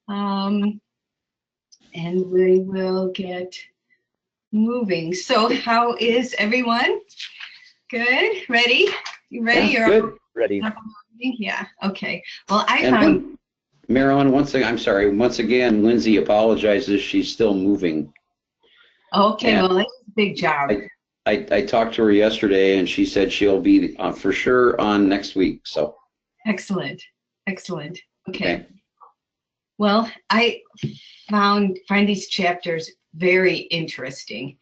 and we will get moving. So how is everyone? Good? Ready? You ready? Yeah, good. Ready. Yeah, okay. Well, Marilyn, I'm sorry, once again, Lindsay apologizes. She's still moving. Okay, And well, it's a big job. I talked to her yesterday, and she said she'll be for sure on next week. So Excellent. Excellent. Okay. Well, I find these chapters very interesting.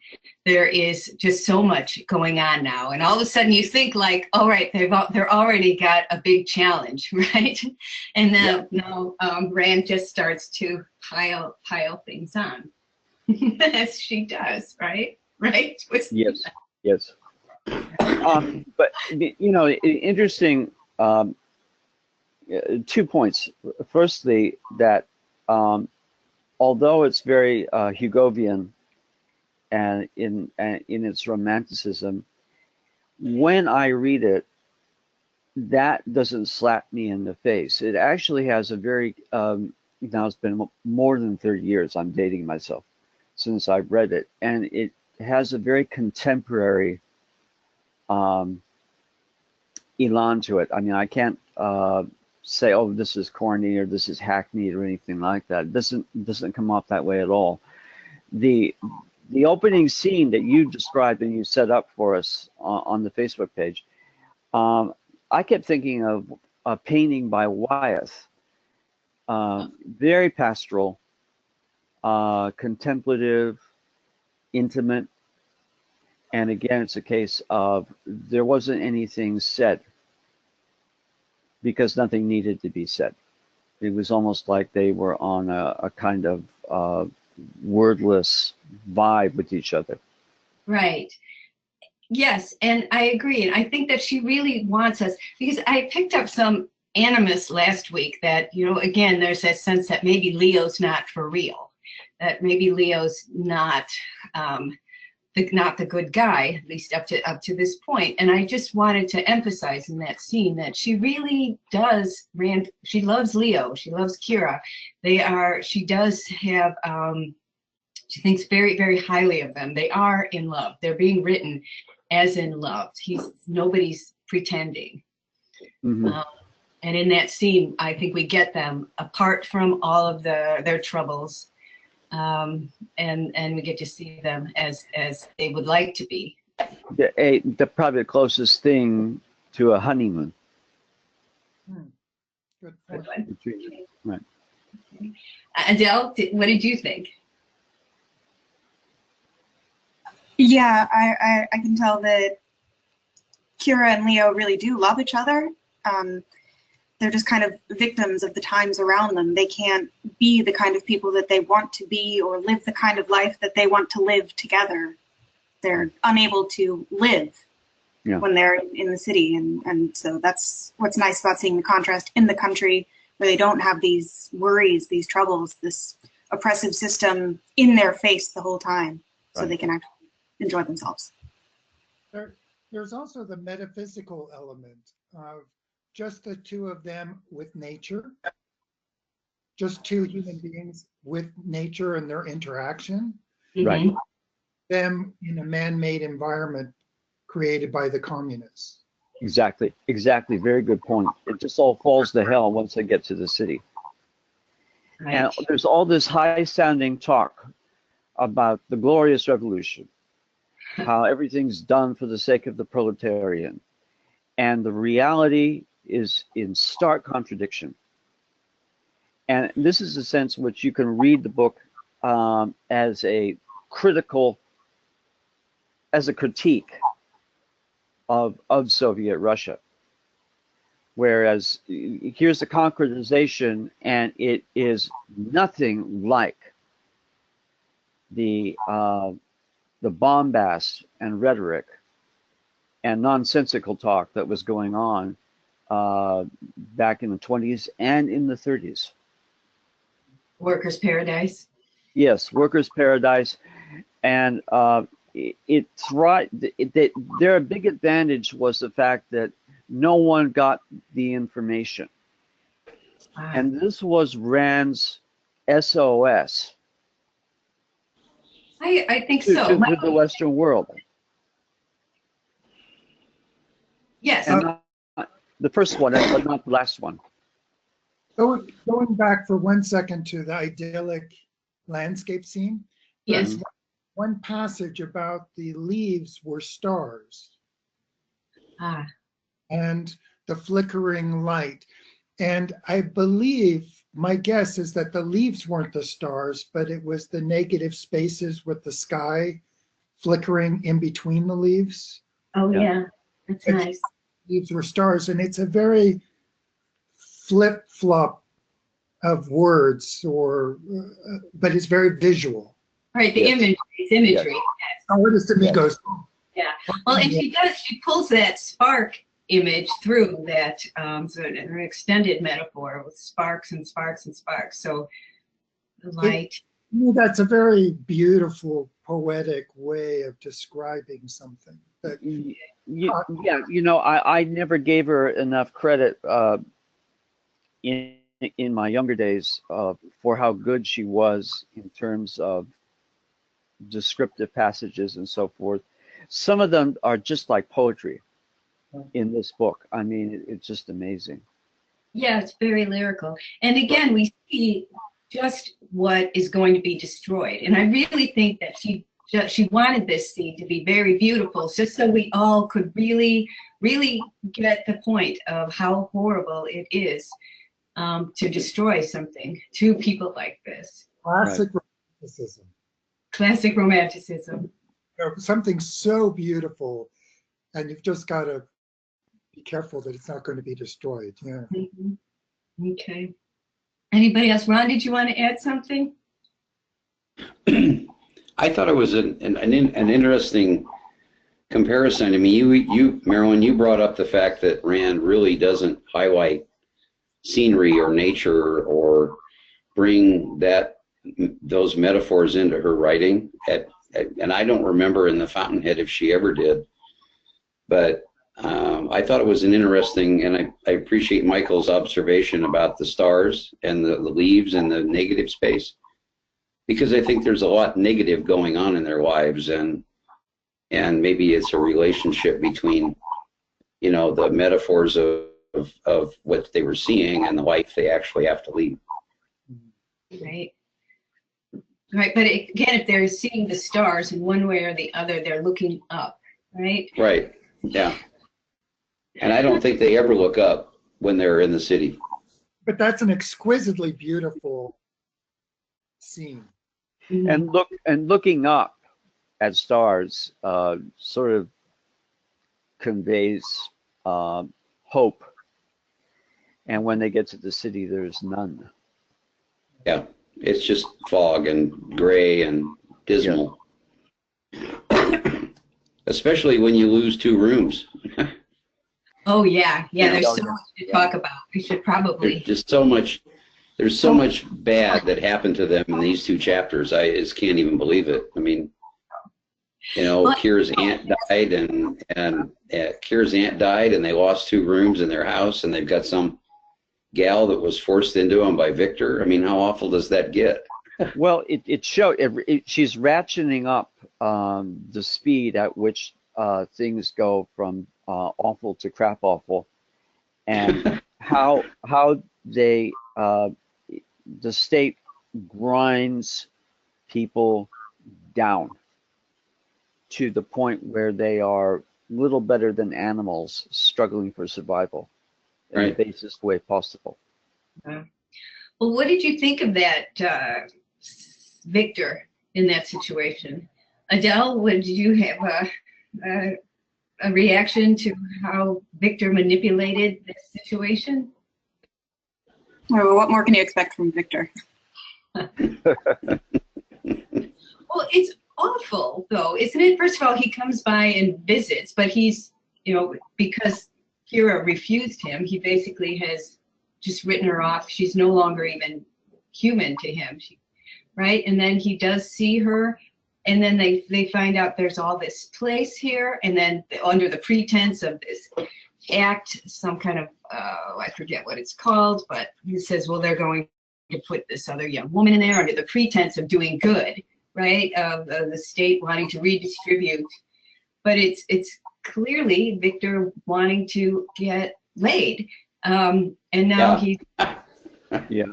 There is just so much going on now, and all of a sudden you think like, all right, they're already got a big challenge, right? And then now Rand just starts to pile things on, as she does, right? Right? Yes, yes. But you know, interesting. 2 points. Firstly, that although it's very Hugovian and in its romanticism, when I read it, that doesn't slap me in the face. It actually has a very now it's been more than 30 years. I'm dating myself since I've read it, and it has a very contemporary elan to it. I mean, I can't say, oh, this is corny or this is hackneyed or anything like that. It doesn't come off that way at all. The opening scene that you described and you set up for us on the Facebook page, I kept thinking of a painting by Wyeth, very pastoral, contemplative, intimate, and again, it's a case of there wasn't anything said because nothing needed to be said. It was almost like they were on a kind of wordless vibe with each other. Right. Yes, and I agree. And I think that she really wants us, because I picked up some animus last week that, you know, again, there's that sense that maybe Leo's not for real, that maybe Leo's not the good guy, at least up to this point. And I just wanted to emphasize in that scene that she really does, she loves Leo, she loves Kira. She does have, she thinks very, very highly of them. They are in love. They're being written as in love. Nobody's pretending. Mm-hmm. And in that scene, I think we get them apart from all of their troubles. And we get to see them as they would like to be. Probably the closest thing to a honeymoon. Good point. Right. Adele, what did you think? Yeah, I can tell that Kira and Leo really do love each other. They're just kind of victims of the times around them. They can't be the kind of people that they want to be or live the kind of life that they want to live together. They're unable to live when they're in the city. And so that's what's nice about seeing the contrast in the country where they don't have these worries, these troubles, this oppressive system in their face the whole time. So they can actually enjoy themselves. There's also the metaphysical element of just the two of them with nature, just two human beings with nature and their interaction. Right. Them in a man-made environment created by the communists. Exactly. Very good point. It just all falls to hell once they get to the city. Right. And there's all this high-sounding talk about the glorious revolution, how everything's done for the sake of the proletarian. And the reality is in stark contradiction. And this is a sense in which you can read the book as a critique of Soviet Russia. Whereas here's the concretization, and it is nothing like the bombast and rhetoric and nonsensical talk that was going on back in the 20s and in the 30s. Workers' paradise. Yes, workers' paradise, and their big advantage was the fact that no one got the information, and this was Rand's SOS I think to, so. to the Western world. Yes. And not the first one, but not the last one. Going back for 1 second to the idyllic landscape scene, Yes. there's one passage about the leaves were stars Ah. and the flickering light. And I believe, my guess is that the leaves weren't the stars, but it was the negative spaces with the sky flickering in between the leaves. Oh Yeah. yeah. That's It's- nice. Leaves were stars, and it's a very flip-flop of words, but it's very visual. Right. The Yes. imagery. It's imagery. Artist in me Yes. goes, Yeah. Well, and she pulls that spark image through that sort of an extended metaphor with sparks and sparks and sparks. So the light. that's a very beautiful, poetic way of describing something. But Yeah, you know, I never gave her enough credit in my younger days for how good she was in terms of descriptive passages and so forth. Some of them are just like poetry in this book. I mean, it's just amazing. Yeah, it's very lyrical. And again, we see just what is going to be destroyed. And I really think that she wanted this scene to be very beautiful, just so we all could really, really get the point of how horrible it is to destroy something to people like this. classic romanticism. Classic romanticism. Something so beautiful, and you've just got to be careful that it's not going to be destroyed. Yeah. Mhm. Okay. Anybody else? Ron, did you want to add something? I thought it was an interesting comparison. I mean, you, Marilyn, you brought up the fact that Rand really doesn't highlight scenery or nature or bring those metaphors into her writing. And I don't remember in The Fountainhead if she ever did. But I thought it was an interesting, and I appreciate Michael's observation about the stars and the leaves and the negative space, because I think there's a lot negative going on in their lives, and maybe it's a relationship between, you know, the metaphors of what they were seeing and the life they actually have to lead. Right. Right. But again, if they're seeing the stars in one way or the other, they're looking up, right? Right. Yeah. And I don't think they ever look up when they're in the city. But that's an exquisitely beautiful scene. And looking up at stars sort of conveys hope. And when they get to the city, there's none. Yeah. It's just fog and gray and dismal. Yeah. Especially when you lose 2 rooms. Oh yeah, yeah. There's Oh, so yeah. much to talk about. We should probably. There's just so much. There's so much bad that happened to them in these 2 chapters. I just can't even believe it. I mean, you know, Kira's aunt died, and Kira's aunt died, and they lost 2 rooms in their house, and they've got some gal that was forced into them by Victor. I mean, how awful does that get? Well, she's ratcheting up the speed at which things go from awful to crap awful, and how they the state grinds people down to the point where they are little better than animals struggling for survival in Right. the basest way possible. Well, what did you think of that, Victor, in that situation? Adele, did you have a reaction to how Victor manipulated this situation? Oh, what more can you expect from Victor? Well, it's awful, though, isn't it? First of all, he comes by and visits, but he's, you know, because Kira refused him, he basically has just written her off. She's no longer even human to him, right? And then he does see her, and then they find out there's all this place here, and then under the pretense of this act, some kind of, I forget what it's called, but he says, well, they're going to put this other young woman in there under the pretense of doing good, right? Of the state wanting to redistribute, but it's clearly Victor wanting to get laid, and now he. Yeah.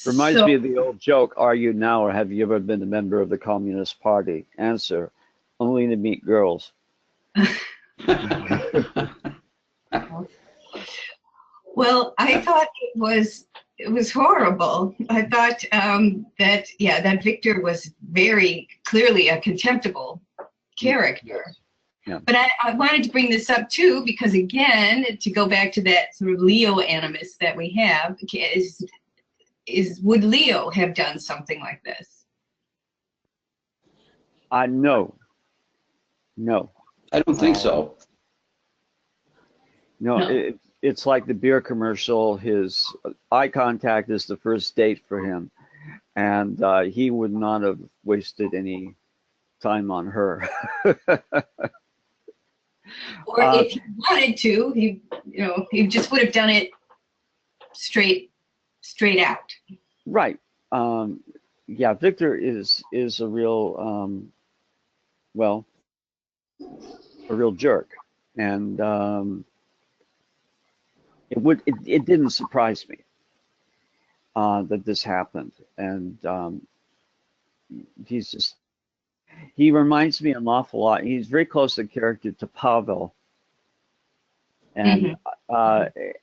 Reminds me of the old joke, are you now or have you ever been a member of the Communist Party? Answer, only to meet girls. Well, I thought it was horrible. I thought that Victor was very clearly a contemptible character. Yeah. But I wanted to bring this up too, because again, to go back to that sort of Leo animus that we have, is would Leo have done something like this? No. I don't think so. No. It's like the beer commercial. His eye contact is the first date for him, and he would not have wasted any time on her. Or if he wanted to, he just would have done it straight out. Right. Yeah, Victor is a real a real jerk, and it didn't surprise me that this happened, and he reminds me an awful lot. He's very close in character to Pavel, and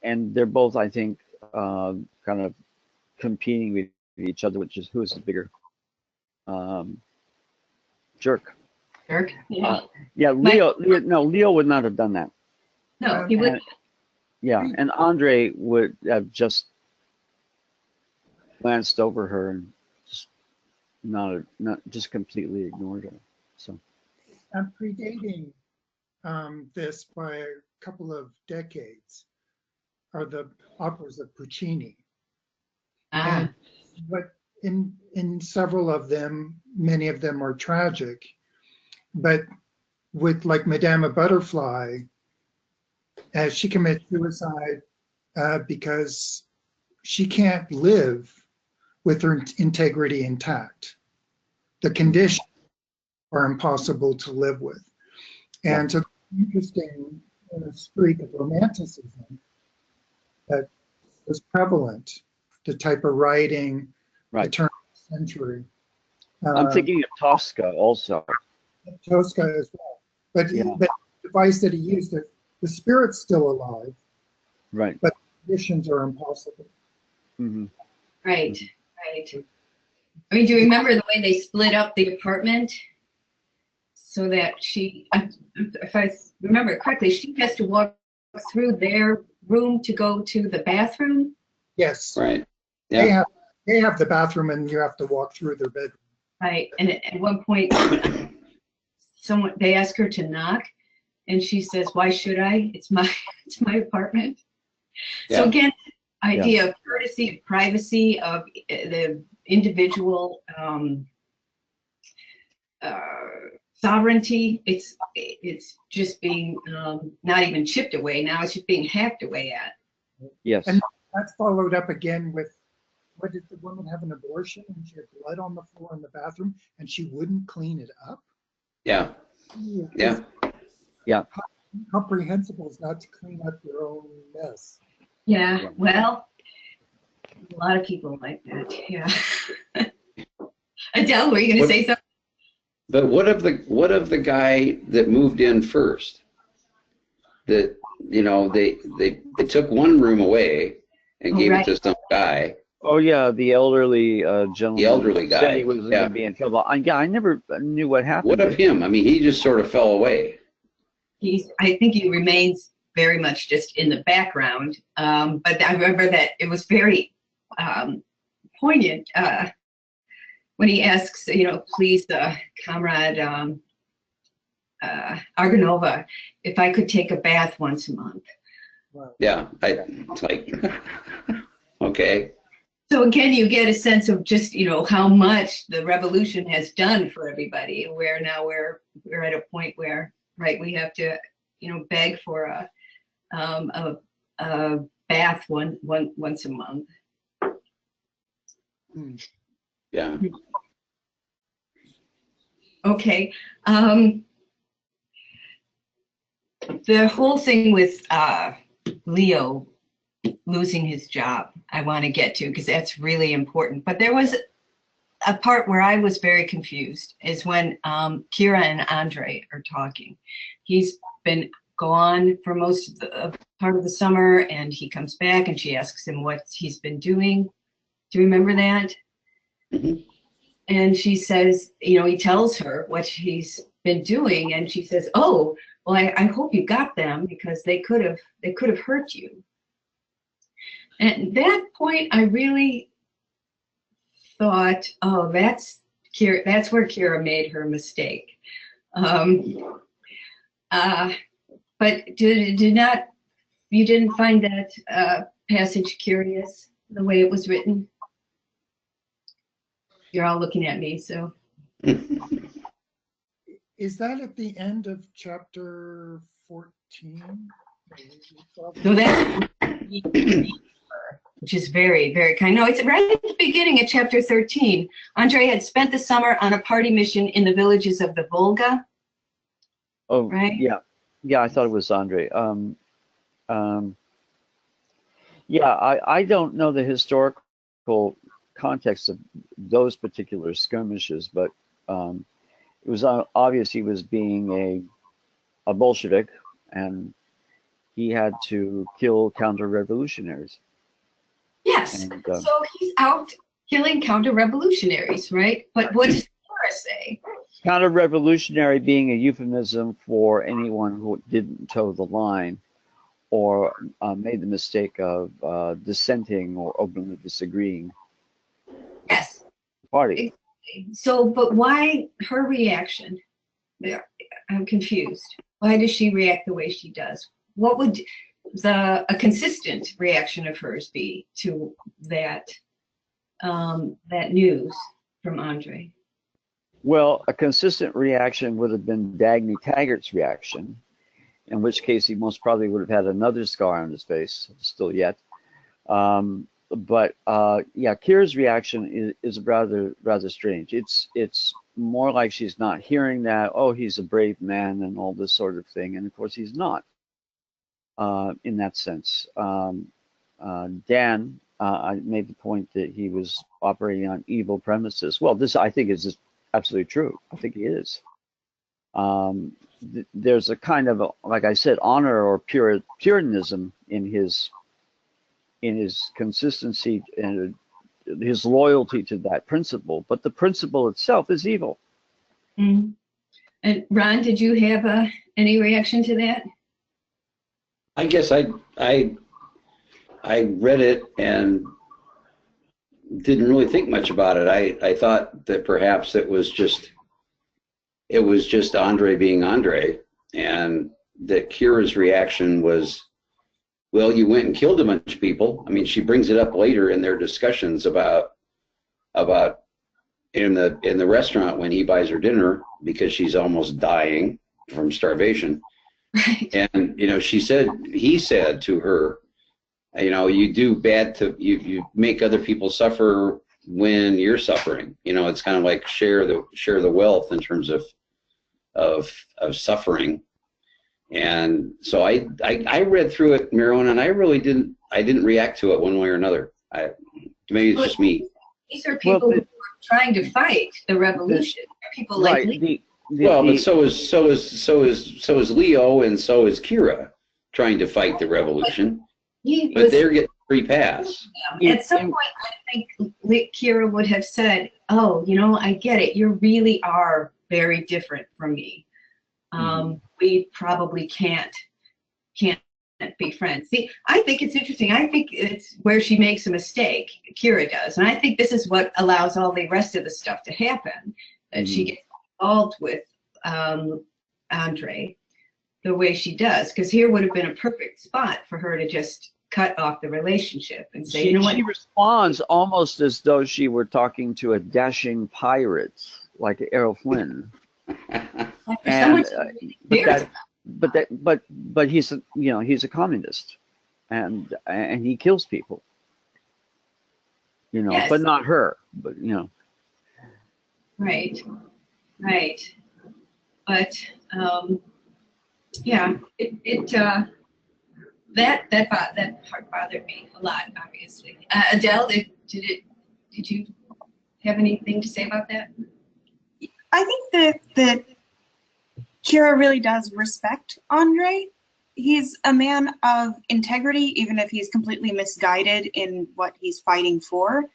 and they're both, I think, kind of competing with each other, which is who is the bigger jerk. Jerk. Yeah. Leo would not have done that. No, he wouldn't. Yeah, and Andre would have just glanced over her and just not just completely ignored her. So I'm predating this by a couple of decades are the operas of Puccini. And but in several of them, many of them are tragic, but with like Madame Butterfly, she commits suicide because she can't live with her integrity intact. The conditions are impossible to live with. And so interesting streak of romanticism that was prevalent, the type of writing, the turn of the century. I'm thinking of Tosca also. Tosca as well. But the device that he used, the spirit's still alive, right? But conditions are impossible. Mm-hmm. Right. I mean, do you remember the way they split up the apartment so that she, if I remember correctly, she has to walk through their room to go to the bathroom? Yes. Right. Yeah. They have the bathroom, and you have to walk through their bedroom. Right. And at one point, they ask her to knock, and she says, "Why should I? It's my apartment." Yeah. So again, idea of courtesy, of privacy, of the individual sovereignty. It's just being not even chipped away now. It's just being hacked away at. Yes. And that's followed up again with, what did the woman have an abortion and she had blood on the floor in the bathroom and she wouldn't clean it up? Yeah. Yeah. Yeah. Incomprehensible is not to clean up your own mess. Yeah. Well, a lot of people like that. Yeah. Adele, were you going to say something? But what of the guy that moved in first? That they took one room away and gave it to some guy. Oh yeah, the elderly gentleman. The elderly guy. Said he was going to be in trouble. I never knew what happened. What of him? I mean, he just sort of fell away. I think he remains very much just in the background. But I remember that it was very poignant when he asks, please, comrade Argonova, if I could take a bath once a month. Yeah, it's like, okay. So again, you get a sense of just, how much the revolution has done for everybody, where now we're at a point where, right, we have to, beg for a bath once a month. Hmm. Yeah. Okay. The whole thing with Leo losing his job, I want to get to because that's really important. But there was a part where I was very confused is when Kira and Andre are talking. He's been gone for most of the part of the summer, and he comes back, and she asks him what he's been doing. Do you remember that? Mhm. And she says, you know, he tells her what he's been doing, and she says, "Oh, well, I hope you got them because they could have hurt you." And at that point, I really thought, oh, that's Kira, that's where Kira made her mistake. Um, uh, but did not you didn't find that passage curious the way it was written? You're all looking at me, so. Is that at the end of chapter 14? So that's which is very, very kind. No, it's right at the beginning of chapter 13. Andre had spent the summer on a party mission in the villages of the Volga. Oh, right? yeah. Yeah, I thought it was Andre. Yeah, I don't know the historical context of those particular skirmishes, but it was obvious he was being a Bolshevik, and he had to kill counter-revolutionaries. Yes. And, So he's out killing counter-revolutionaries, right? But what does Kira say? Counter-revolutionary being a euphemism for anyone who didn't toe the line or made the mistake of dissenting or openly disagreeing. Yes. Party. So, but why her reaction? I'm confused. Why does she react the way she does? What would a consistent reaction of hers be to that that news from Andre? Well, a consistent reaction would have been Dagny Taggart's reaction, in which case he most probably would have had another scar on his face, still yet. But yeah, Kira's reaction is rather strange. It's more like she's not hearing that. Oh, he's a brave man and all this sort of thing, and of course he's not. In that sense, Dan, I made the point that he was operating on evil premises. Well, this I think is just absolutely true. I think he is. There's a kind of, like I said, honor or Puritanism in his consistency and his loyalty to that principle, but the principle itself is evil. Mm-hmm. And Ron, did you have any reaction to that? I guess I read it and didn't really think much about it. I thought that perhaps it was just Andre being Andre, and that Kira's reaction was, well, you went and killed a bunch of people. I mean, she brings it up later in their discussions about in the restaurant when he buys her dinner because she's almost dying from starvation. Right. And he said to her, you do bad to you make other people suffer when you're suffering. It's kind of like share the wealth in terms of suffering. And so I read through it, Marilyn, and I really didn't react to it one way or another. Maybe it's just me. These are people who are trying to fight the revolution. People like right. But so is Leo, and so is Kira trying to fight the revolution. But they're getting free pass. At some point, I think Kira would have said, "Oh, I get it. You really are very different from me. We probably can't be friends." See, I think it's interesting. I think it's where she makes a mistake. Kira does, and I think this is what allows all the rest of the stuff to happen. That she gets involved with Andre the way she does, because here would have been a perfect spot for her to just cut off the relationship and say, you know what? She responds almost as though she were talking to a dashing pirate like Errol Flynn. And, but he's he's a communist, and he kills people. you know, Yes. but not her, but you know. Right, right. But yeah, that part bothered me a lot, obviously. Adele, did you have anything to say about that? I think that Kira really does respect Andre. He's a man of integrity, even if he's completely misguided in what he's fighting for.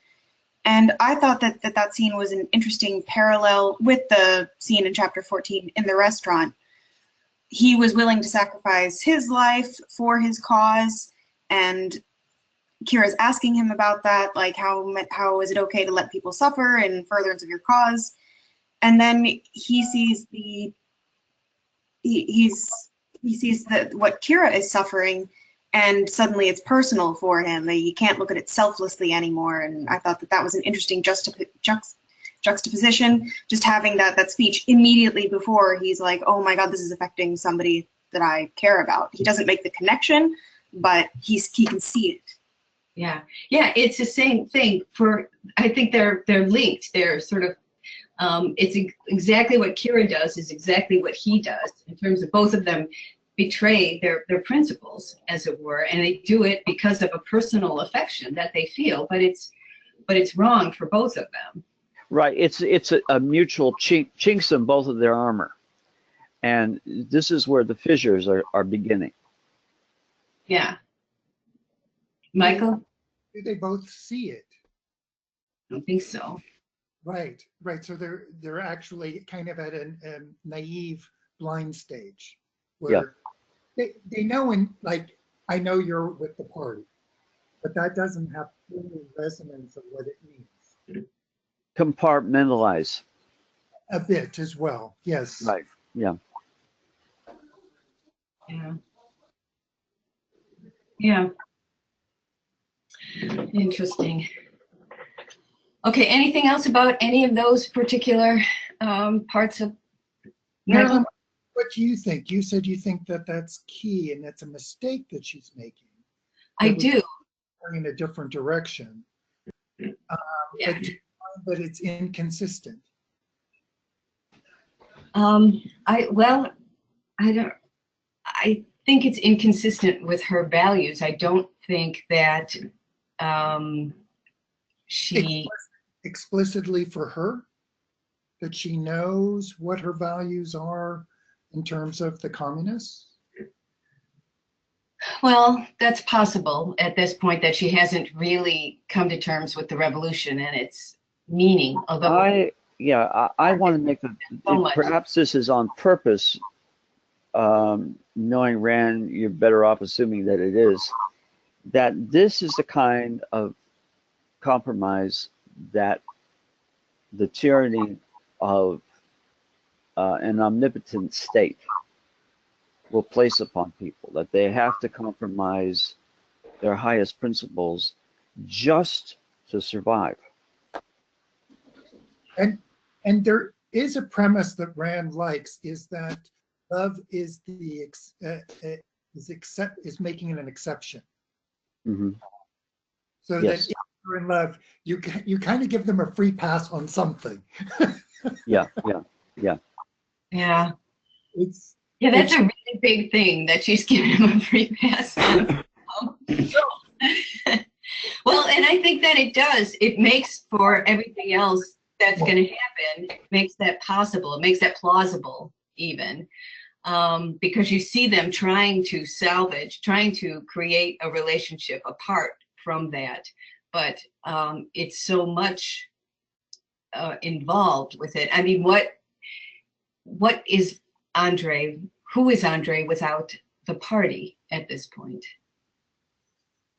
And I thought that scene was an interesting parallel with the scene in chapter 14 in the restaurant. He was willing to sacrifice his life for his cause, and Kira's asking him about that, like how is it okay to let people suffer in furtherance of your cause? And then he sees he sees that what Kira is suffering, and suddenly it's personal for him. He can't look at it selflessly anymore. And I thought that was an interesting juxtaposition, just having that speech immediately before he's like, oh my God, this is affecting somebody that I care about. He doesn't make the connection, but he can see it. Yeah, it's the same thing. I think they're linked. They're sort of it's exactly what Kira does is exactly what he does in terms of both of them betray their principles, as it were, and they do it because of a personal affection that they feel, but it's wrong for both of them. Right. It's a mutual chinks in both of their armor, and this is where the fissures are beginning. Yeah. Michael? Do they both see it? I don't think so. Right. So they're actually kind of at a naive, blind stage where they know, and like, I know you're with the party, but that doesn't have any resonance of what it means. Compartmentalize. A bit as well, yes. Right. Yeah. Yeah. Interesting. Okay, anything else about any of those particular parts of Marilyn, what do you think? You said you think that that's key and that's a mistake that she's making. I do. In a different direction. Yeah. But it's inconsistent. I think it's inconsistent with her values. I don't think that she explicitly for her, that she knows what her values are in terms of the communists. Well, that's possible at this point, that she hasn't really come to terms with the revolution and its meaning. Although I want to make perhaps this is on purpose. Knowing Rand, you're better off assuming that it is. That this is the kind of compromise that the tyranny of an omnipotent state will place upon people, that they have to compromise their highest principles just to survive. And there is a premise that Rand likes, is that love is is making an exception. Mm-hmm. So yes. that if you're in love, you kind of give them a free pass on something. Yeah. That's a really big thing that she's giving him a free pass on. Well, and I think that it does. It makes for everything else that's going to happen. It makes that possible. It makes that plausible, even. Because you see them trying to trying to create a relationship apart from that. But it's so much involved with it. I mean, what is Andre? Who is Andre without the party at this point?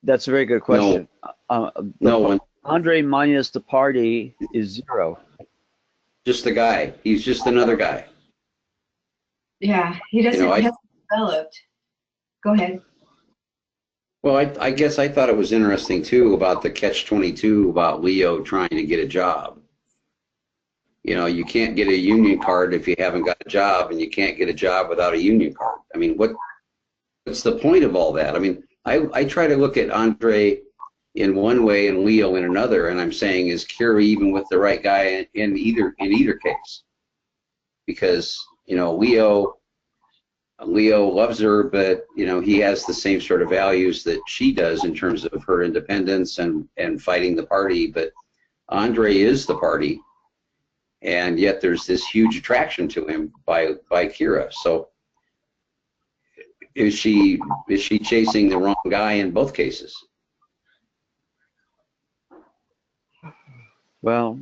That's a very good question. No one. Andre minus the party is zero. Just a guy. He's just another guy. Yeah, he hasn't developed. Go ahead. Well, I guess I thought it was interesting too about the catch-22 about Leo trying to get a job. You know, you can't get a union card if you haven't got a job, and you can't get a job without a union card. I mean, what's the point of all that? I mean, I try to look at Andre in one way and Leo in another. And I'm saying, is Kira even with the right guy in either case? Because, you know, Leo loves her, but, you know, he has the same sort of values that she does in terms of her independence and fighting the party. But Andre is the party, and yet there's this huge attraction to him by Kira. So is she chasing the wrong guy in both cases? Well,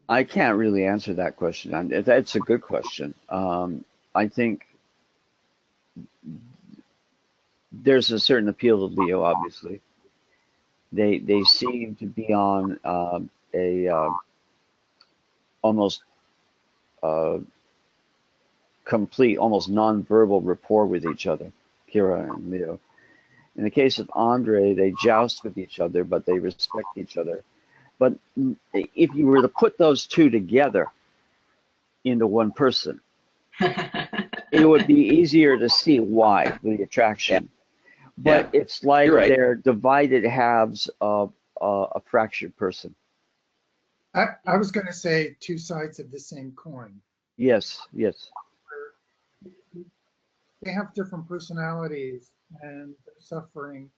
I can't really answer that question. That's a good question. I think there's a certain appeal to Leo, obviously. They seem to be on a almost complete, almost non-verbal rapport with each other, Kira and Leo. In the case of Andre, they joust with each other, but they respect each other. But if you were to put those two together into one person, it would be easier to see why the attraction. But it's like You're right. they're divided halves of a fractured person. I was going to say two sides of the same coin. Yes, yes. They have different personalities and they're suffering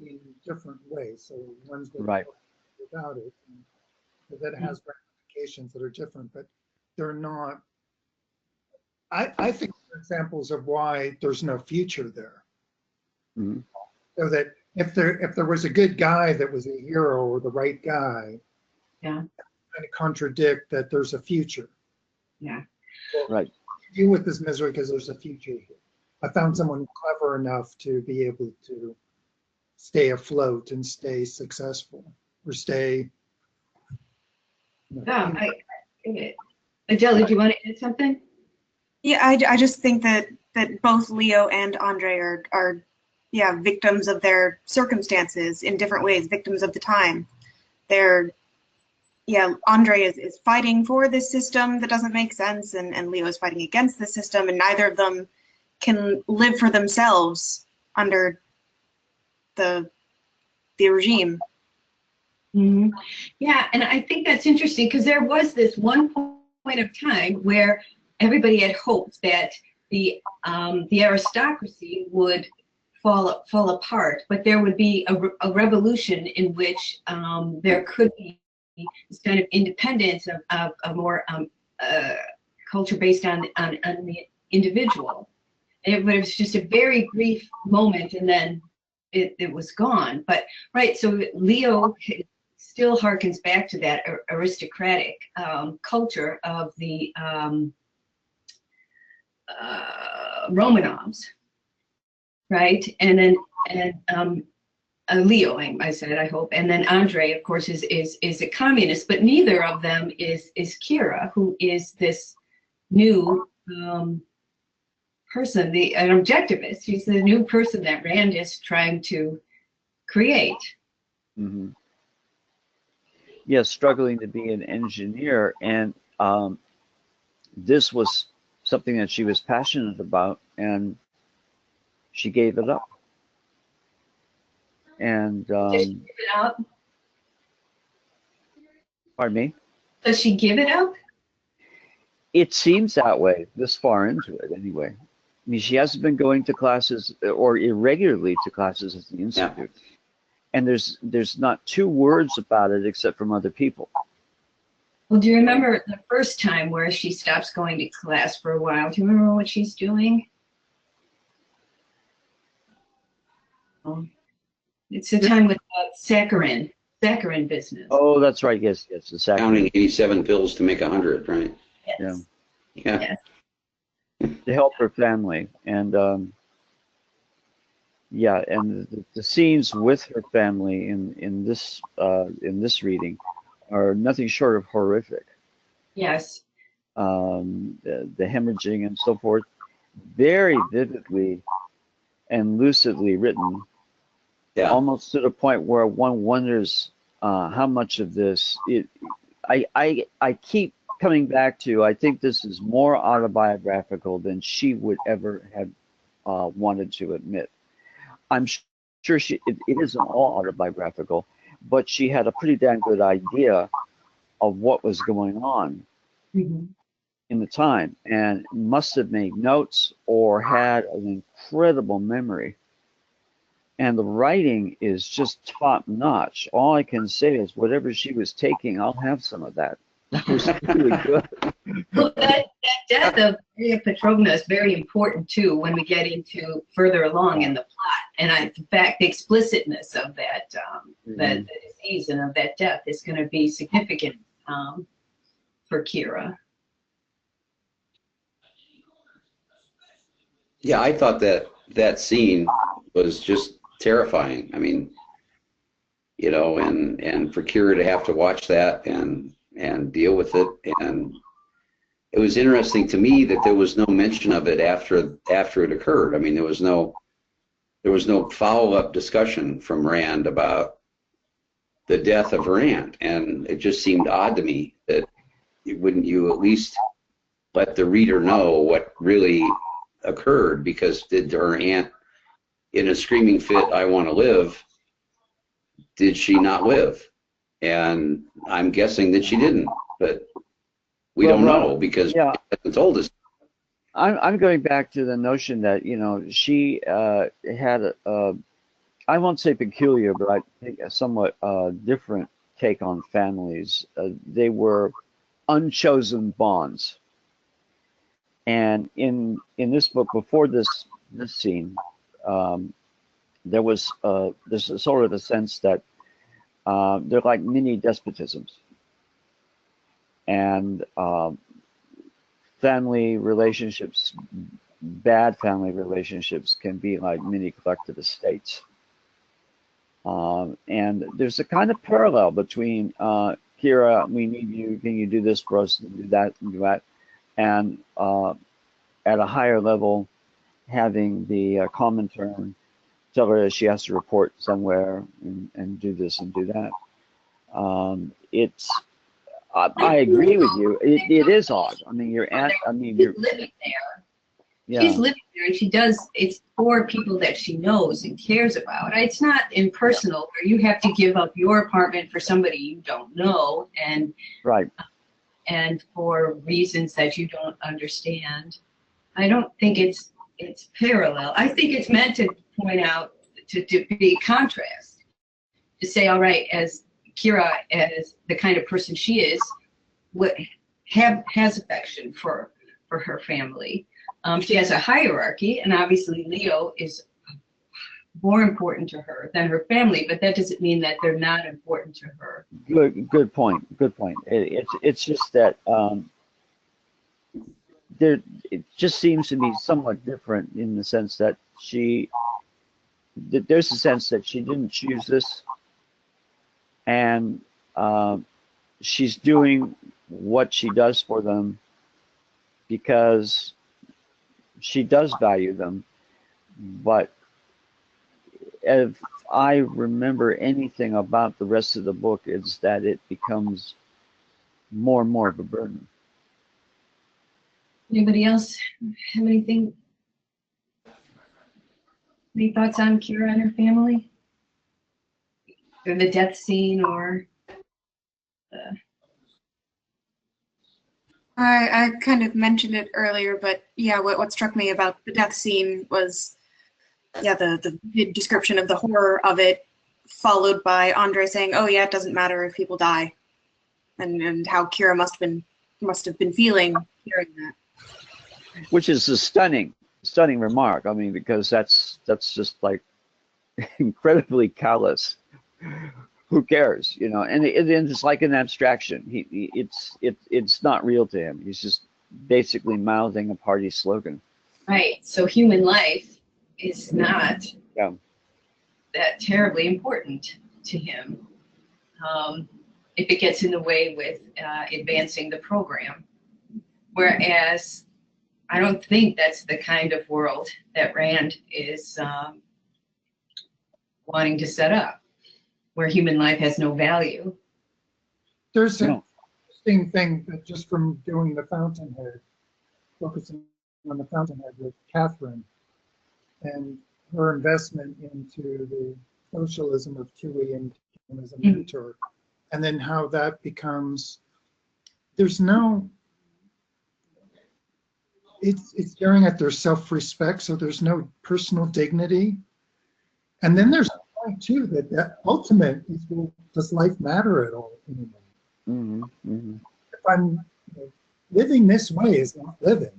in different ways. So one's going Right. without it, and that has ramifications that are different, but they're not. I think they're examples of why there's no future there. Mm-hmm. So that if there was a good guy that was a hero or the right guy, Yeah. kind of contradict that there's a future. Yeah. Well, Right. deal with this misery because there's a future here. I found someone clever enough to be able to stay afloat and stay successful or stay. Oh, Adele, did you want to add something? Yeah, I just think that both Leo and Andre are victims of their circumstances in different ways, victims of the time. Andre is fighting for this system that doesn't make sense, and Leo is fighting against the system, and neither of them can live for themselves under the regime. Mm-hmm. Yeah, and I think that's interesting because there was this one point of time where everybody had hoped that the aristocracy would fall apart, but there would be a revolution in which there could be this kind of independence of a more culture based on the individual. But it was just a very brief moment, and then it was gone. But right, so Leo still harkens back to that aristocratic culture of the Romanovs, right? And then Leo, I said, I hope, and then Andre, of course, is a communist, but neither of them is Kira, who is this new person, an objectivist. She's the new person that Rand is trying to create. Mm-hmm. Yes, struggling to be an engineer, and this was something that she was passionate about, and she gave it up. And Does she give it up? Pardon me? Does she give it up? It seems that way this far into it, anyway. I mean, she hasn't been going to classes or irregularly to classes at the institute, and there's not two words about it except from other people. Well, do you remember the first time where she stops going to class for a while? Do you remember what she's doing? It's the time with the saccharin business. Oh, that's right. Yes, the saccharin. Counting 87 pills to make 100, right? Yes. Yeah. Yes. To help her family, and and the scenes with her family in this reading are nothing short of horrific. Yes. The hemorrhaging and so forth, very vividly and lucidly written. Yeah. Almost to the point where one wonders how much of this I keep coming back to, I think this is more autobiographical than she would ever have wanted to admit. I'm sure it isn't all autobiographical, but she had a pretty damn good idea of what was going on Mhm. in the time, and must have made notes or had an incredible memory. And the writing is just top notch. All I can say is whatever she was taking, I'll have some of that. That was really good. Well, that death of Maria Petrovna is very important too when we get into further along in the plot. And in fact, the explicitness of that, the disease and of that death is going to be significant for Kira. Yeah, I thought that scene was just terrifying. I mean, you know, and for Kira to have to watch that and deal with it, and it was interesting to me that there was no mention of it after it occurred. I mean, there was no follow-up discussion from Rand about the death of her aunt, and it just seemed odd to me that wouldn't you at least let the reader know what really occurred, because did her aunt, in a screaming fit, "I want to live," did she not live? And I'm guessing that she didn't, but we don't know because yeah, she hasn't told us. I'm going back to the notion that, you know, she had I won't say peculiar, but I think a somewhat different take on families. They were unchosen bonds. And in this book, before this scene, there was there's a sort of a sense that they're like mini despotisms, and family relationships, bad family relationships, can be like mini collective estates. And there's a kind of parallel between Kira, we need you, can you do this for us, do that, and do that, and at a higher level, having the Comintern tell her that she has to report somewhere and do this and do that. I agree with you. It is odd. I mean, She's living there. Yeah. She's living there, and she does. It's for people that she knows and cares about. It's not impersonal, where you have to give up your apartment for somebody you don't know, and Right. And for reasons that you don't understand. I don't think it's parallel. I think it's meant to point out, to be contrast, to say, all right, as Kira, as the kind of person she is, has affection for her family. She has a hierarchy, and obviously Leo is more important to her than her family, but that doesn't mean that they're not important to her. Good point. Good point. It's just that it just seems to be somewhat different in the sense that there's a sense that she didn't choose this, and she's doing what she does for them because she does value them. But if I remember anything about the rest of the book, it's that it becomes more and more of a burden. Anybody else have anything? Any thoughts on Kira and her family? Or the death scene, or I kind of mentioned it earlier, but yeah, what struck me about the death scene was, yeah, the description of the horror of it, followed by Andre saying, "Oh yeah, it doesn't matter if people die," and how Kira must have been feeling hearing that. Which is a stunning remark. I mean, because that's just like incredibly callous. Who cares, you know? And it's like an abstraction. It's not real to him. He's just basically mouthing a party slogan. right. So human life is not that terribly important to him. If it gets in the way with advancing the program, whereas I don't think that's the kind of world that Rand is wanting to set up, where human life has no value. There's interesting thing that just from doing the Fountainhead, focusing on the Fountainhead with Catherine and her investment into the socialism of Tui and him as a mentor, and then how that becomes, there's no, it's staring at their self-respect, so there's no personal dignity. And then there's a point too that ultimate is, well, does life matter at all anymore? Mm-hmm. Mm-hmm. If I'm living this way is not living.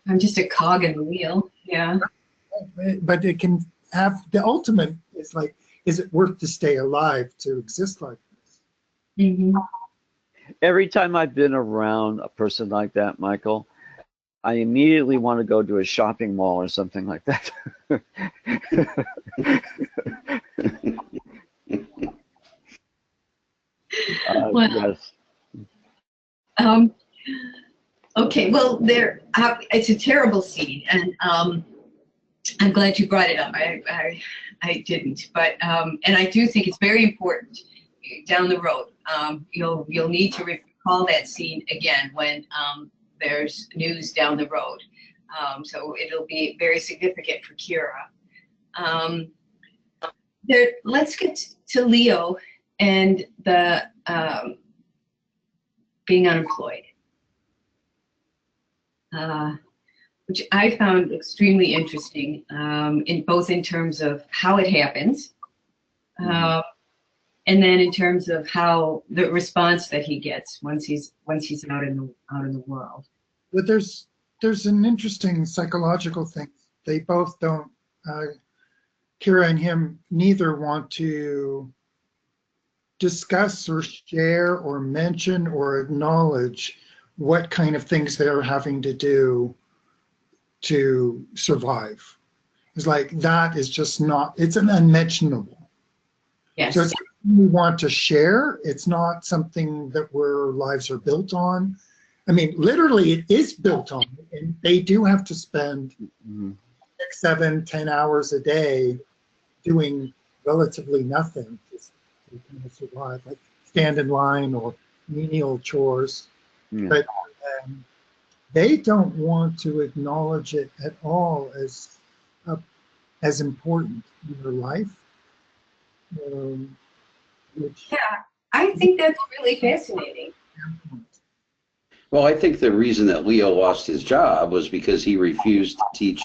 I'm just a cog in the wheel. Yeah. But it can have, the ultimate is like, is it worth to stay alive to exist like this? Mm-hmm. Every time I've been around a person like that, Michael, I immediately want to go to a shopping mall or something like that. Well, yes. Okay, well, it's a terrible scene, and I'm glad you brought it up. I didn't, but and I do think it's very important down the road. You'll need to recall that scene again when there's news down the road. So it'll be very significant for Kira. Let's get to Leo and the being unemployed. Which I found extremely interesting, in terms of how it happens, and then in terms of how the response that he gets once he's out in the world. But there's an interesting psychological thing. They both don't. Kira and him neither want to discuss or share or mention or acknowledge what kind of things they're having to do to survive. It's like, that is just not, it's an unmentionable. Yes. So it's something we want to share. It's not something that our lives are built on. I mean, literally it is built on, and they do have to spend 6, 7, 10 hours a day doing relatively nothing to kind of survive, like stand in line or menial chores. Yeah. But they don't want to acknowledge it at all as important in their life. Yeah, I think that's really fascinating. Well, I think the reason that Leo lost his job was because he refused to teach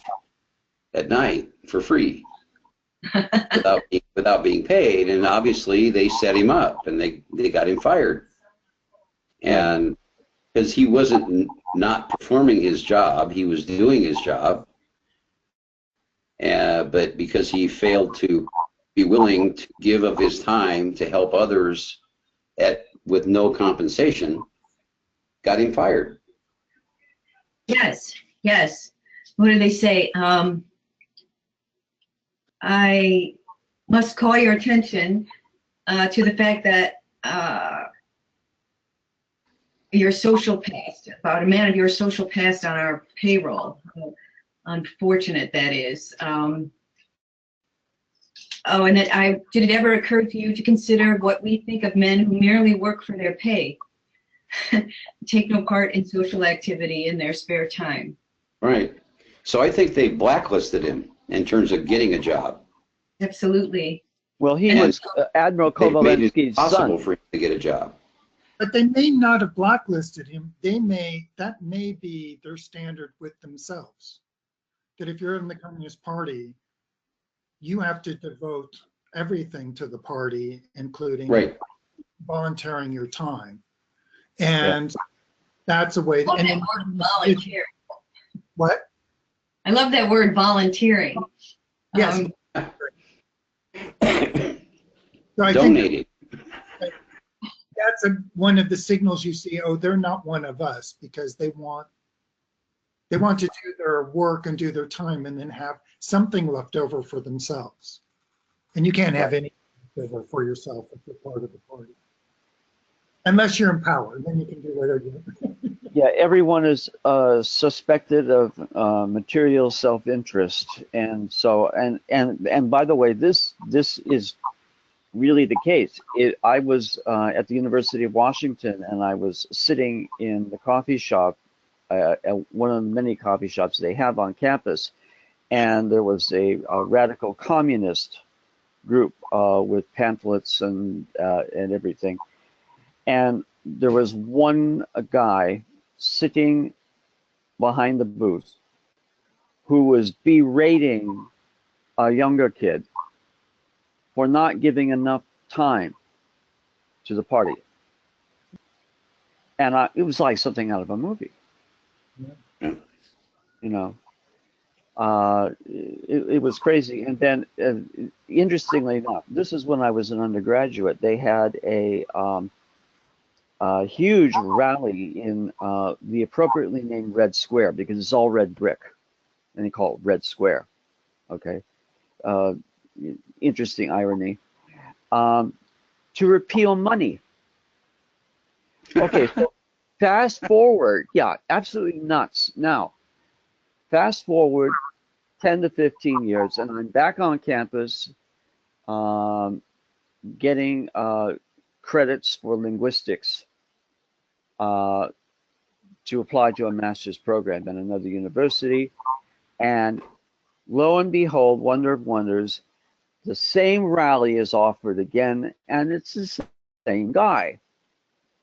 at night for free without being paid, and obviously they set him up and they got him fired. And because he wasn't not performing his job, he was doing his job, but because he failed to be willing to give of his time to help others with no compensation, got him fired. Yes, yes. What do they say? I must call your attention to the fact that your social past, about a man of your social past on our payroll. How unfortunate that is. Oh, and did it ever occur to you to consider what we think of men who merely work for their pay, take no part in social activity in their spare time? Right. So I think they blacklisted him in terms of getting a job. Absolutely. Well, he was Admiral They made it Kovalensky's impossible son. for him to get a job. But they may not have blacklisted him. That may be their standard with themselves. That if you're in the Communist Party, you have to devote everything to the party, including volunteering your time. And that's a way. I love And that word volunteering. What? I love that word volunteering. Yes. So I Donating. think that's one of the signals you see. Oh, they're not one of us, because they want to do their work and do their time and then have something left over for themselves. And you can't have any left over for yourself if you're part of the party, unless you're in power. Then you can do whatever you want. Yeah, everyone is suspected of material self-interest, and so and by the way, this is really the case. I was at the University of Washington, and I was sitting in the coffee shop, at one of the many coffee shops they have on campus, and there was a radical communist group with pamphlets and everything. And there was one guy sitting behind the booth who was berating a younger kid for not giving enough time to the party. And it was like something out of a movie. Yeah. You know, it was crazy. And then, interestingly enough, this is when I was an undergraduate. They had a huge rally in the appropriately named Red Square, because it's all red brick, and they call it Red Square. Okay, interesting irony. To repeal money. Okay, so fast forward, yeah, absolutely nuts. Now, fast forward 10 to 15 years, and I'm back on campus getting credits for linguistics to apply to a master's program at another university. And lo and behold, wonder of wonders, the same rally is offered again, and it's the same guy.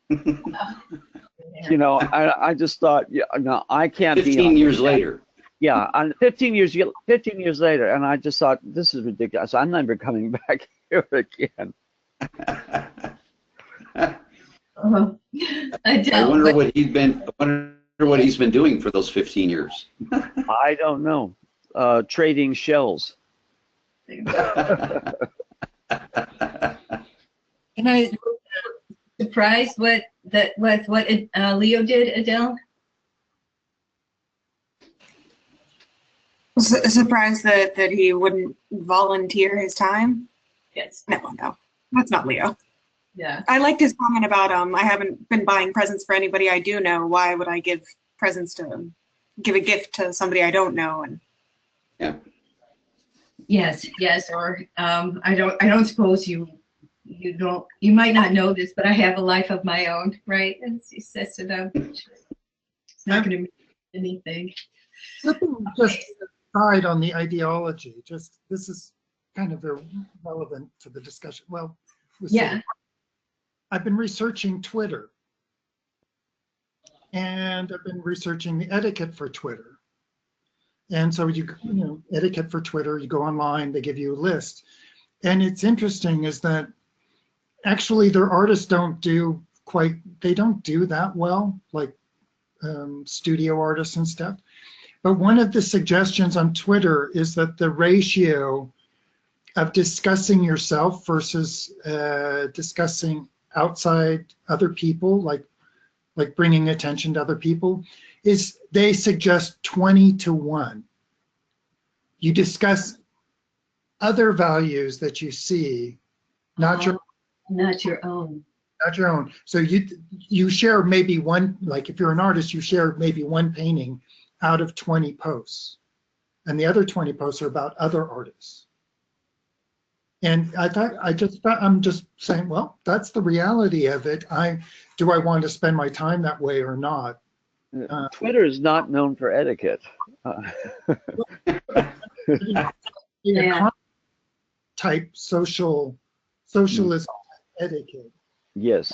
You know, I just thought, yeah, no, I can't be 15 years later. Yeah, 15 years later, and I just thought, this is ridiculous. I'm never coming back here again. I wonder what he's been. I wonder what he's been doing for those 15 years. I don't know. Trading shells. And I surprised what Leo did, Adele. Surprised that he wouldn't volunteer his time. Yes. No, that's not Leo. Yeah. I liked his comment about I haven't been buying presents for anybody I do know. Why would I give a gift to somebody I don't know? And yeah. Yes, or I don't suppose you might not know this, but I have a life of my own, right? And he says to them, it's not going to mean anything. Flipping just aside on the ideology, this is kind of irrelevant to the discussion. Well, Yeah. I've been researching Twitter, and I've been researching the etiquette for Twitter. And so you know, etiquette for Twitter, you go online, they give you a list. And it's interesting is that actually their artists don't do that well, like studio artists and stuff. But one of the suggestions on Twitter is that the ratio of discussing yourself versus discussing outside other people, like bringing attention to other people, is they suggest 20-1. You discuss other values that you see, not your own. Not your own. So you share maybe one, like if you're an artist, you share maybe one painting out of 20 posts, and the other 20 posts are about other artists. And I'm just saying, well, that's the reality of it. Do I want to spend my time that way or not? Twitter is not known for etiquette. Yeah. Type socialism etiquette. Yes.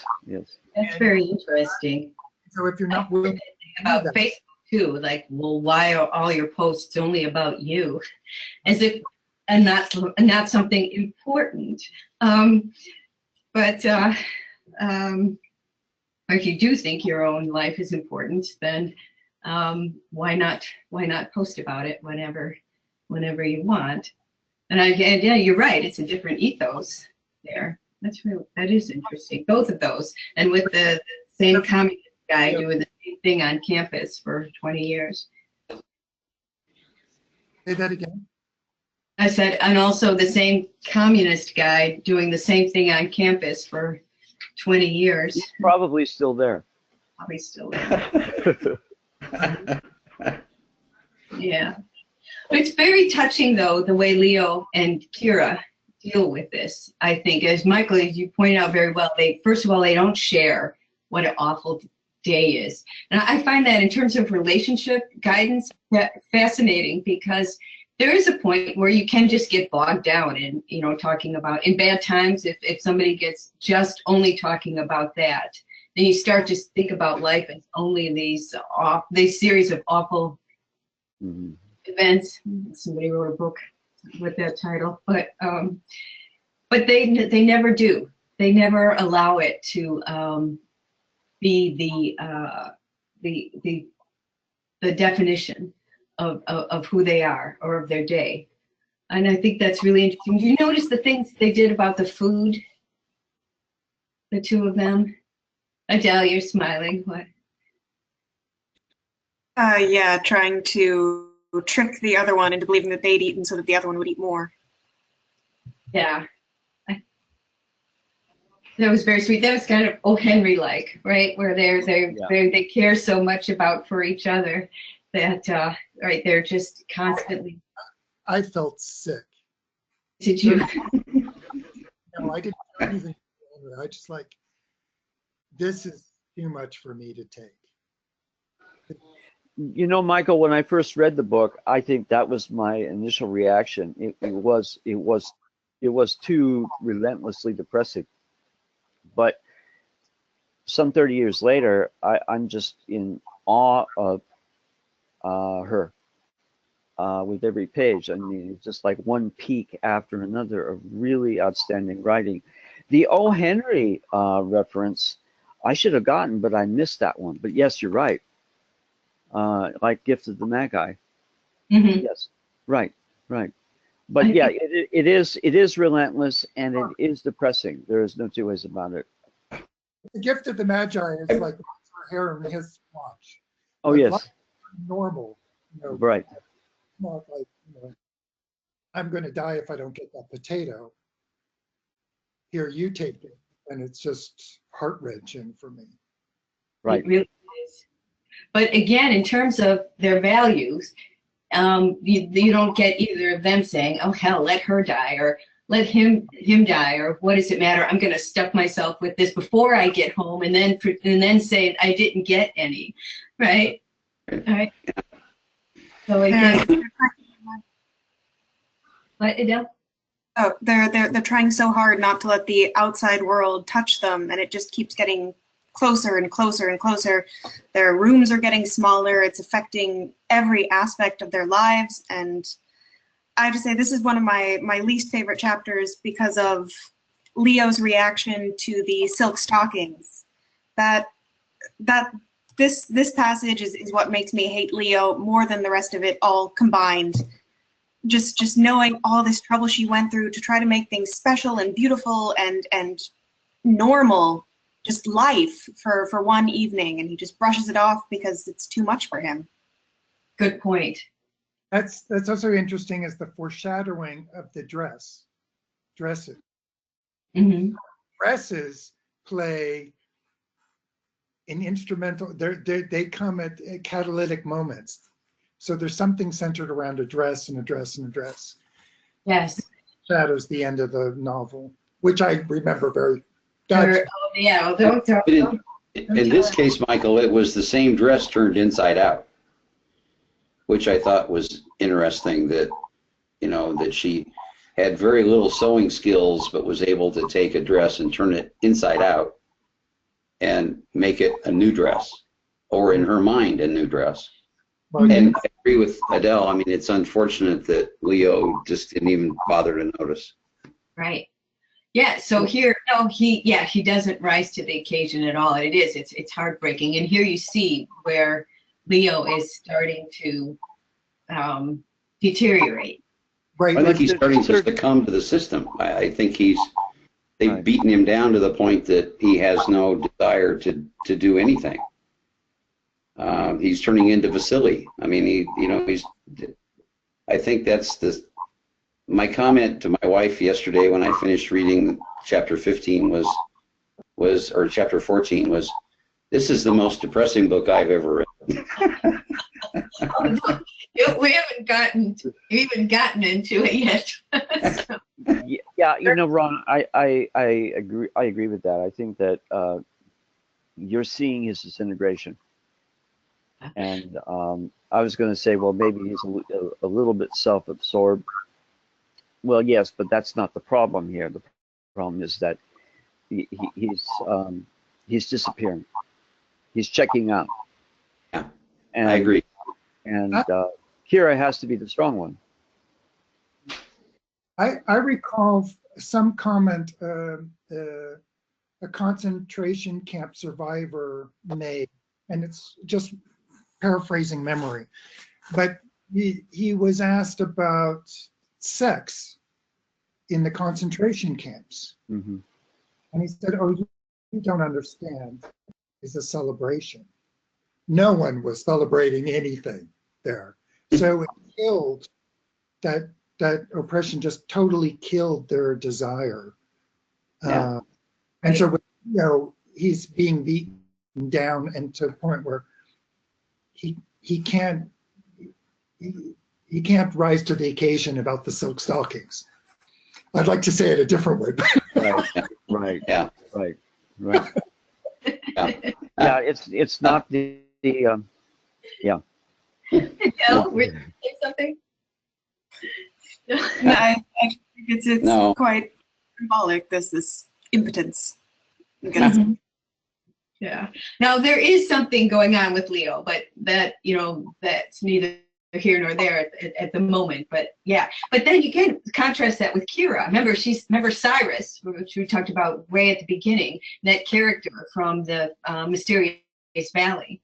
That's very interesting. So if you're not willing about Facebook too, like, well, why are all your posts only about you? As if and not something important. But if you do think your own life is important, then why not post about it whenever you want? And yeah, you're right. It's a different ethos there. That is interesting. Both of those, and with the same communist guy doing the same thing on campus for 20 years. Say that again. I said, and also the same communist guy doing the same thing on campus for 20 years. He's probably still there. Probably still there. Yeah. But it's very touching, though, the way Leo and Kira deal with this. I think, as Michael, as you pointed out very well, they first of all, they don't share what an awful day is. And I find that in terms of relationship guidance, fascinating, because there is a point where you can just get bogged down in, you know, talking about in bad times. If somebody gets just only talking about that, then you start to think about life as only these series of awful events. Somebody wrote a book with that title, but they never do. They never allow it to be the definition of who they are or of their day. And I think that's really interesting. Do you notice the things they did about the food? The two of them? Adele, you're smiling. What? Yeah, trying to trick the other one into believing that they'd eaten so that the other one would eat more. Yeah. That was very sweet. That was kind of O. Henry-like, right? Where they care so much about for each other that right, they're just constantly. I felt sick. Did you? No, I didn't do anything. I just like, this is too much for me to take. You know, Michael, when I first read the book, I think that was my initial reaction. It was too relentlessly depressing. But some 30 years later, I'm just in awe of her with every page. I mean, it's just like one peak after another of really outstanding writing. The O. Henry reference, I should have gotten, but I missed that one. But yes, you're right. Like Gift of the Magi. Mm-hmm. Yes, right. But yeah, it is relentless and it is depressing. There is no two ways about it. The Gift of the Magi is like her hair and his watch. Oh, like, yes. life is normal. You know, Right. Not like, you know, I'm going to die if I don't get that potato. Here, you take it. And it's just heart-wrenching for me. Right. It really is. But again, in terms of their values, you don't get either of them saying, "Oh hell, let her die," or "Let him die," or "What does it matter? I'm going to stuff myself with this before I get home, and then say I didn't get any." Right. Right. So again, what, Adele? Oh, they're trying so hard not to let the outside world touch them, and it just keeps getting closer and closer and closer. Their rooms are getting smaller. It's affecting every aspect of their lives, and I have to say this is one of my least favorite chapters because of Leo's reaction to the silk stockings. This passage is what makes me hate Leo more than the rest of it all combined. Just knowing all this trouble she went through to try to make things special and beautiful and normal, just life for one evening, and he just brushes it off because it's too much for him. Good point. That's also interesting is the foreshadowing of the dresses. Mm-hmm. Dresses play an instrumental, they come at catalytic moments. So there's something centered around a dress and a dress and a dress. Yes. Shadows the end of the novel, which I remember very. Yeah, don't in this case, Michael, it was the same dress turned inside out, which I thought was interesting, that, you know, that she had very little sewing skills, but was able to take a dress and turn it inside out and make it a new dress, or in her mind, a new dress. And I agree with Adele. I mean, it's unfortunate that Leo just didn't even bother to notice. Right. Yeah. So here, no, he doesn't rise to the occasion at all. It's heartbreaking. And here you see where Leo is starting to deteriorate. Right. I think he's starting to succumb to the system. I think they've beaten him down to the point that he has no desire to do anything. He's turning into Vasily. I mean, I think that's my comment to my wife yesterday when I finished reading chapter 15 or chapter 14 was, this is the most depressing book I've ever read. We haven't gotten into it yet. Yeah, Yeah, Ron, I agree with that. I think that you're seeing his disintegration. And I was going to say, well, maybe he's a little bit self-absorbed. Well, yes, but that's not the problem here. The problem is that he's disappearing. He's checking out. Yeah, and, I agree. And Kira has to be the strong one. I recall some comment a concentration camp survivor made, and it's just paraphrasing memory, but he was asked about sex in the concentration camps. Mm-hmm. And he said, oh, you don't understand. It's a celebration. No one was celebrating anything there. So it killed that oppression, just totally killed their desire. Yeah. And so, he's being beaten down, and to the point where he can't rise to the occasion about the silk stockings. I'd like to say it a different way. Right. Yeah. Right. Yeah. Yeah. It's not the yeah. No, we're saying something. No, I think it's No. quite symbolic. This impotence. Mhm. Yeah. Now there is something going on with Leo, but that that's neither here nor there at the moment. But yeah. But then you can contrast that with Kira. Remember Cyrus, which we talked about way at the beginning. That character from the Mysterious Valley,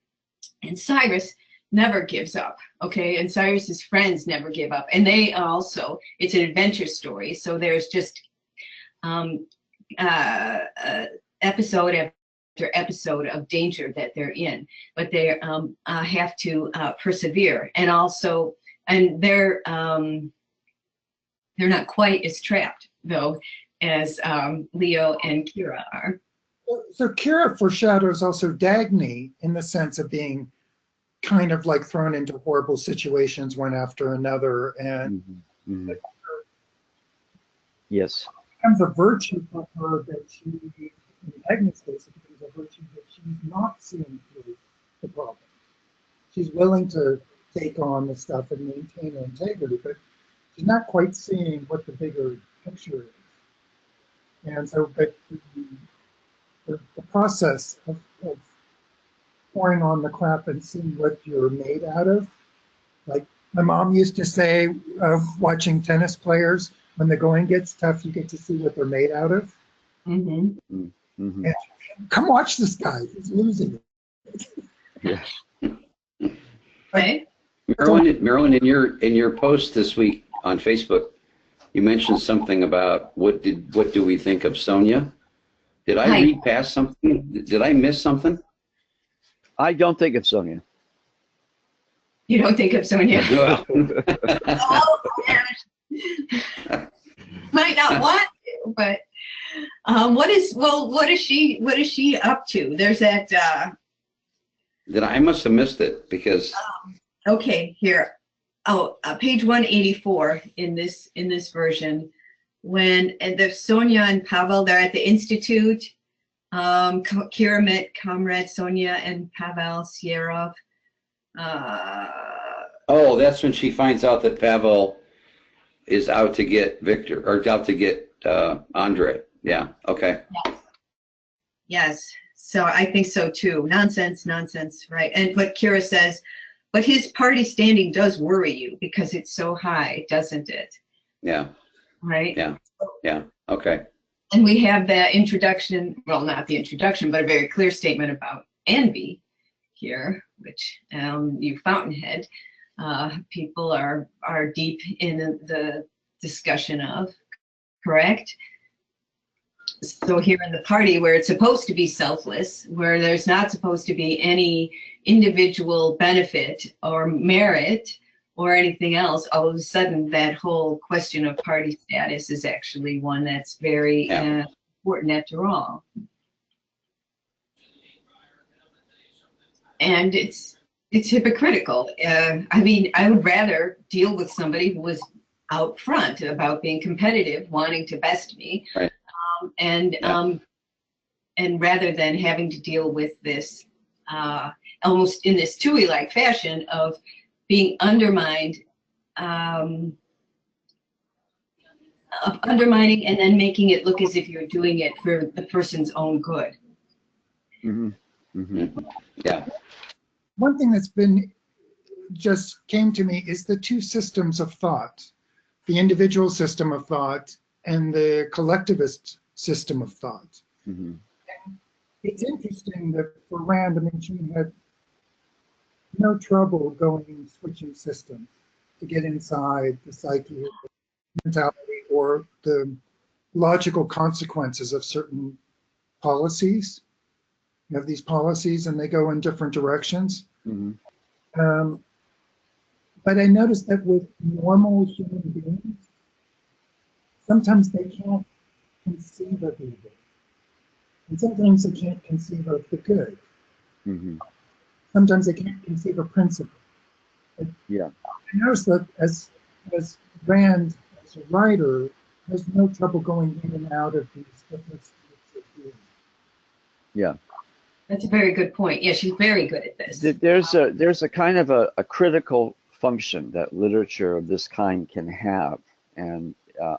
and Cyrus never gives up. Okay, and Cyrus's friends never give up, and they also. It's an adventure story, so there's just episode after episode of danger that they're in, but they have to persevere, and they're not quite as trapped though as Leo and Kira are. So Kira foreshadows also Dagny in the sense of being kind of like thrown into horrible situations one after another, and Yes. becomes a virtue for her that she, in Agnes' case, it becomes a virtue that she's not seeing through the problem. She's willing to take on the stuff and maintain her integrity, but she's not quite seeing what the bigger picture is. And so, but the process of pouring on the crap and seeing what you're made out of, like my mom used to say, watching tennis players, when the going gets tough, you get to see what they're made out of. Mm-hmm. Mm-hmm. And come watch this guy, he's losing it. Yeah. Okay. Marilyn, in your post this week on Facebook, you mentioned something about what do we think of Sonia? Did I read past something? Did I miss something? I don't think of Sonia. You don't think of Sonia? Oh, might not want to, but what is she up to? There's that. I must have missed it because. Okay, here. Oh, page 184 in this version, when there's Sonia and Pavel, they're at the Institute. Kira met comrade Sonia and Pavel Sierov. Oh, that's when she finds out that Pavel is out to get Victor, or out to get Andre. Yeah, okay. Yes, so I think so too. Nonsense, right? But Kira says, but his party standing does worry you because it's so high, doesn't it? Yeah. Right? Yeah, okay. And we have that introduction, well, not the introduction, but a very clear statement about envy here, which you Fountainhead people are deep in the discussion of, correct? So here in the party where it's supposed to be selfless, where there's not supposed to be any individual benefit or merit or anything else, all of a sudden that whole question of party status is actually one that's very important after all. And it's hypocritical. I mean, I would rather deal with somebody who was out front about being competitive, wanting to best me, Right. and Yeah. and rather than having to deal with this almost in this Tui-like fashion of being undermined, of undermining and then making it look as if you're doing it for the person's own good. Mm-hmm. Mm-hmm. Yeah. One thing that's been just came to me is the two systems of thought, the individual system of thought and the collectivist system of thought. Mm-hmm. It's interesting that for Rand, I mean, she had no trouble switching systems to get inside the psyche, mentality, or the logical consequences of certain policies. You have these policies and they go in different directions. Mm-hmm. But I noticed that with normal human beings, sometimes they can't conceive of evil. And sometimes they can't conceive of the good. Mm-hmm. Sometimes they can't conceive of principle. Yeah. I noticed that as Rand, as a writer, has no trouble going in and out of these different states of being. Yeah. That's a very good point. Yeah, she's very good at this. There's a kind of a critical function that literature of this kind can have, and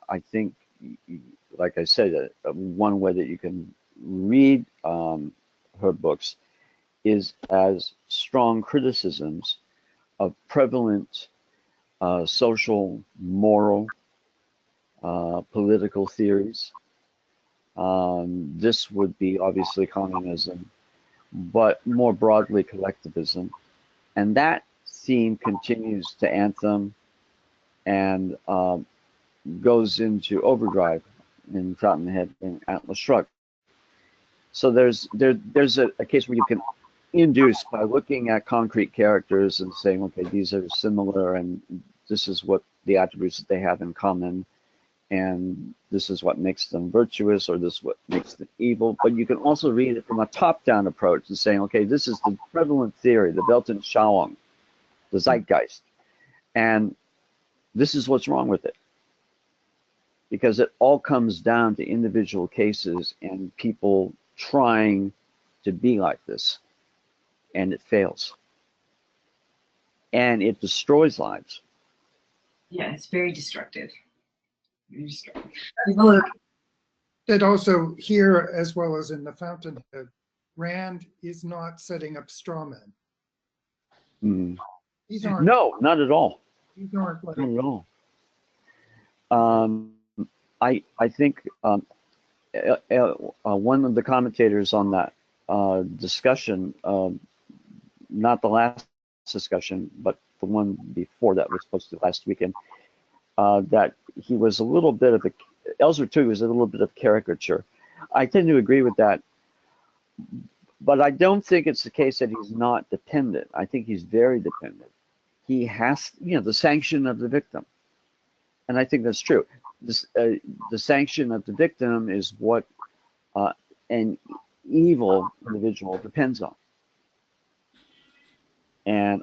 I think, like I said, one way that you can read her books is as strong criticisms of prevalent social, moral, political theories. This would be obviously communism, but more broadly collectivism. And that theme continues to Anthem and goes into overdrive in Fountainhead and Atlas Shrugged. So there's a case where you can induce by looking at concrete characters and saying, okay, these are similar and this is what the attributes that they have in common, and this is what makes them virtuous, or this is what makes them evil. But you can also read it from a top-down approach and saying, okay, this is the prevalent theory, the Weltanschauung, the zeitgeist, and this is what's wrong with it. Because it all comes down to individual cases and people trying to be like this, and it fails. And it destroys lives. Yeah, it's very destructive. Very destructive. That also here, as well as in the Fountainhead, Rand is not setting up straw men. Mm. These aren't. No, not at all. These aren't like. Not at all. I think one of the commentators on that discussion, not the last discussion, but the one before that was posted last weekend, that he was a little bit of Ellsworth too was a little bit of caricature. I tend to agree with that, but I don't think it's the case that he's not dependent. I think he's very dependent. He has, the sanction of the victim. And I think that's true. This, the sanction of the victim is what an evil individual depends on. And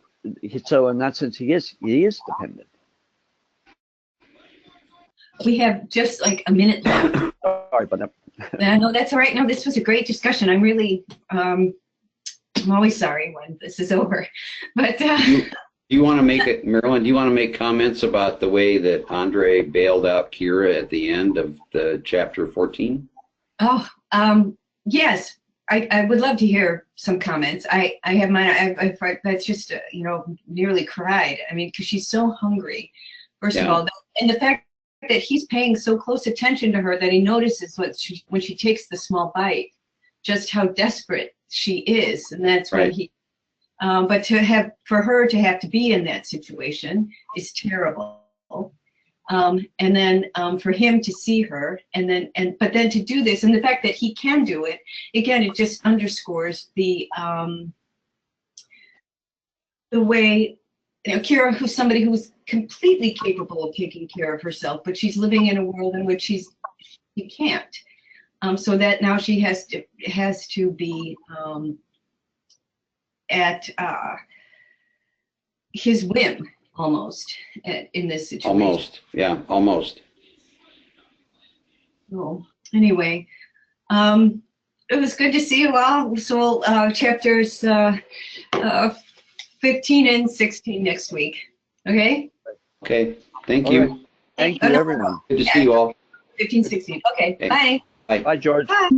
so in that sense, he is dependent. We have just like a minute left. Sorry about that. No, that's all right. No, this was a great discussion. I'm really, I'm always sorry when this is over. But do you want to make it, Marilyn, do you want to make comments about the way that Andre bailed out Kira at the end of the chapter 14? Oh, yes. I would love to hear some comments. I have mine. That's just, nearly cried. I mean, because she's so hungry, first of all. And the fact that he's paying so close attention to her that he notices when she takes the small bite, just how desperate she is. And that's when he, but for her to have to be in that situation is terrible. And then for him to see her but then to do this, and the fact that he can do it, again, it just underscores the way, Kira, who's somebody who's completely capable of taking care of herself, but she's living in a world in which she can't. So that now she has to be at his whim. almost in this situation. Almost, yeah, almost. So anyway, it was good to see you all. So chapters 15 and 16 next week. Okay? Okay, thank All you. right. Thank you, everyone. Good to see you all. 15, 16. Okay, Okay. bye. Bye. Bye, George. Bye.